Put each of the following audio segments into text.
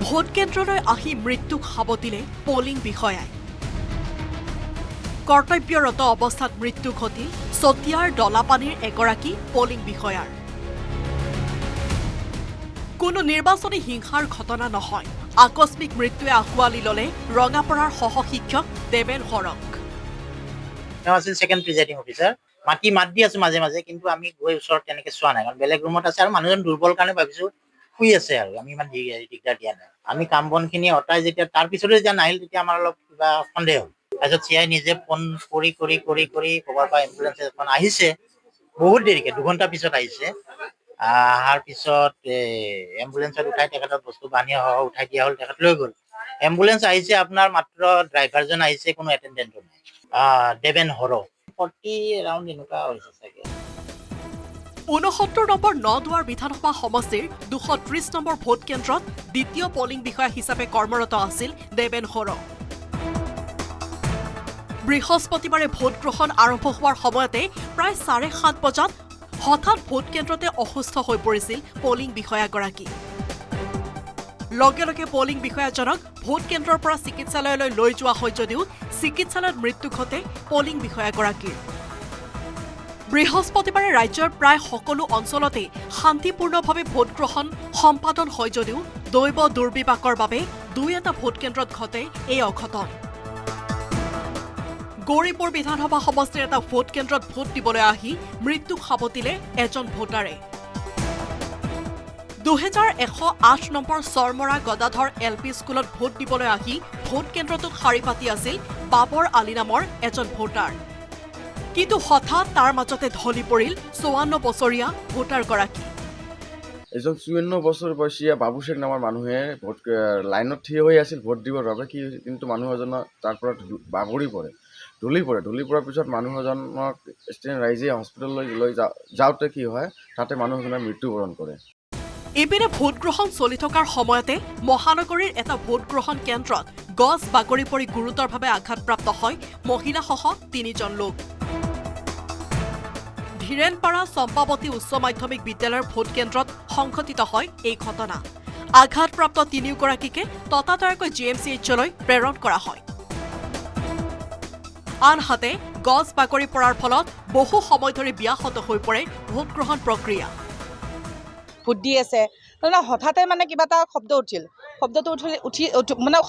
vote কেন্দ্ৰলৈ আহি মৃত্যুক সাবটিলে পলিং বিষয়াই কৰ্তব্যৰত অৱস্থাত মৃত্যু ঘটিল চতিয়াৰ দলাপানীৰ এগৰাকী পলিং বিষয়াৰ কোনো নিৰ্বাচনী হিংসাৰ ঘটনা নহয় আকস্মিক মৃত্যুৱে আঁকোৱালি ল'লে ৰঙাপৰাৰ সহশিক্ষক দেবেন হৰক তেওঁ আছিল সেকেন্ড প্ৰিজাইডিং অফিচাৰ মাত দি আছো মাজে মাজে কিন্তু আমি গৈ ওচৰত তেনেকে চোৱা নাই কাৰণ বেলেগ ৰুমত আছে আৰু মানুহজন দুৰ্বল কাৰণে ভাবিছো শুই আছে আৰু আমি ইমান দিগদাৰ দিয়া নাই আমি কাম বনখিনি অটাই যেতিয়া তাৰ পিছতে যেতিয়া নাহিল তেতিয়া আমাৰ অলপ কিবা সন্দেহ হ'ল তাৰপিছত চিআই নিজে ফোন কৰি ক'ৰবাৰ পৰা এম্বুলেঞ্চ এখন আহিছে বহুত দেৰিকে 2 ঘণ্টা পিছত আহিছে অহাৰ পিছত এম্বুলেঞ্চত উঠাই তেখেতক বস্তু বাহিনী উঠাই দিয়া হ'ল তেখেত লৈ গ'ল এম্বুলেঞ্চ আহিছে আপোনাৰ মাত্ৰ ড্ৰাইভাৰজন আহিছে কোনো এটেণ্ডেণ্ট নাই দেবেন হৰ 40 এৰাউণ্ড এনেকুৱা হৈছে চাগে 69 নম্বৰ নদুৱাৰ বিধানসভা সমষ্টিৰ 230 নম্বৰ ভোট কেন্দ্ৰত দ্বিতীয় পলিং বিষয়া হিচাপে কৰ্মৰত আছিল দেবেন হৰ বৃহস্পতিবাৰে ভোট গ্ৰহণ আৰম্ভ হোৱাৰ সময়তে প্ৰায় 7:30 বজাত হঠাৎ ভোট কেন্দ্ৰতে অসুস্থ হৈ পৰিছিল পলিং বিষয়াগৰাকী লগে লগে পলিং বিষয়াজনক ভোট কেন্দ্ৰৰ পৰা চিকিৎসালয়লৈ লৈ যোৱা হয় যদিও চিকিৎসালয়ত মৃত্যু ঘটে পলিং বিষয়াগৰাকীৰ বৃহস্পতিবাৰে ৰাজ্যৰ প্ৰায় সকলো অঞ্চলতে শান্তিপূৰ্ণভাৱে ভোট গ্ৰহণ সম্পাদন হয় যদিও দৈৱ দুৰ্বিপাকৰ বাবে 2-এটা ভোট কেন্দ্ৰত ঘটে এই অঘটন গৌৰীপুৰ বিধানসভা সমষ্টিৰ এটা ভোট কেন্দ্ৰত ভোট দিবলৈ আহি মৃত্যুক সাবটিলে এজন ভোটাৰে 2108 নম্বৰ চৰমৰা গদাধৰ LP স্কুলত ভোট দিবলৈ আহি ভোট কেন্দ্ৰটোত শাৰী পাতি আছিল বাবৰ আলী নামৰ এজন ভোটাৰ কিন্তু হঠাৎ তাৰ মাজতে ঢলি পৰিল 54 বছৰীয়া ভোটাৰগৰাকী এজন 54 বছৰ বয়সীয়া বাবু শেখ নামৰ মানুহে ভোট লাইনত থিয় হৈ আছিল ভোট দিবৰ বাবে কিন্তু মানুহ এজনৰ তাৰ পৰা বাগৰি পৰে ঢলি পৰাৰ পিছত মানুহ এজনক ৰাইজে হস্পিটেললৈ লৈ যাওঁতে কি হয় তাতে মানুহ এজনৰ মৃত্যুবৰণ কৰে ইপিনে ভোট গ্ৰহণ চলি থকাৰ সময়তে মহানগৰীৰ এটা ভোট গ্ৰহণ কেন্দ্ৰত গছ বাগৰি পৰি গুৰুতৰভাৱে আঘাতপ্ৰাপ্ত হয় মহিলাসহ 3জন লোক ধীৰেনপাৰা চম্পাৱতী উচ্চ মাধ্যমিক বিদ্যালয়ৰ ভোট কেন্দ্ৰত সংঘটিত হয় এই ঘটনা আঘাতপ্ৰাপ্ত 3গৰাকীকে ততাতৈয়াকৈ GMCHলৈ প্ৰেৰণ কৰা হয় আনহাতে গছ বাগৰি পৰাৰ ফলত বহু সময় ধৰি ব্যাহত হৈ পৰে ভোট গ্ৰহণ প্ৰক্ৰিয়া ভোট দি আছে হঠাতে মানে কিবা এটা শব্দ উঠিল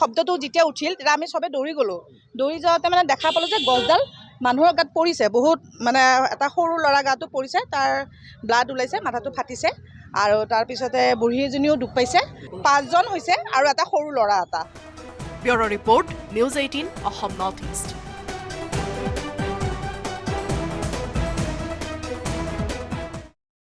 শব্দটো যেতিয়া উঠিল তেতিয়া আমি চবে দৌৰি গ'লোঁ দৌৰি যাওঁতে মানে দেখা পালোঁ যে গছডাল মানুহৰ গাত পৰিছে বহুত মানে এটা সৰু ল'ৰা গাতো পৰিছে তাৰ ব্লাড ওলাইছে মাথাটো ফাটিছে আৰু তাৰপিছতে বুঢ়ী এজনীও দুখ পাইছে 5জন হৈছে আৰু এটা সৰু ল'ৰা এটা bureau' report news 18 Assam north east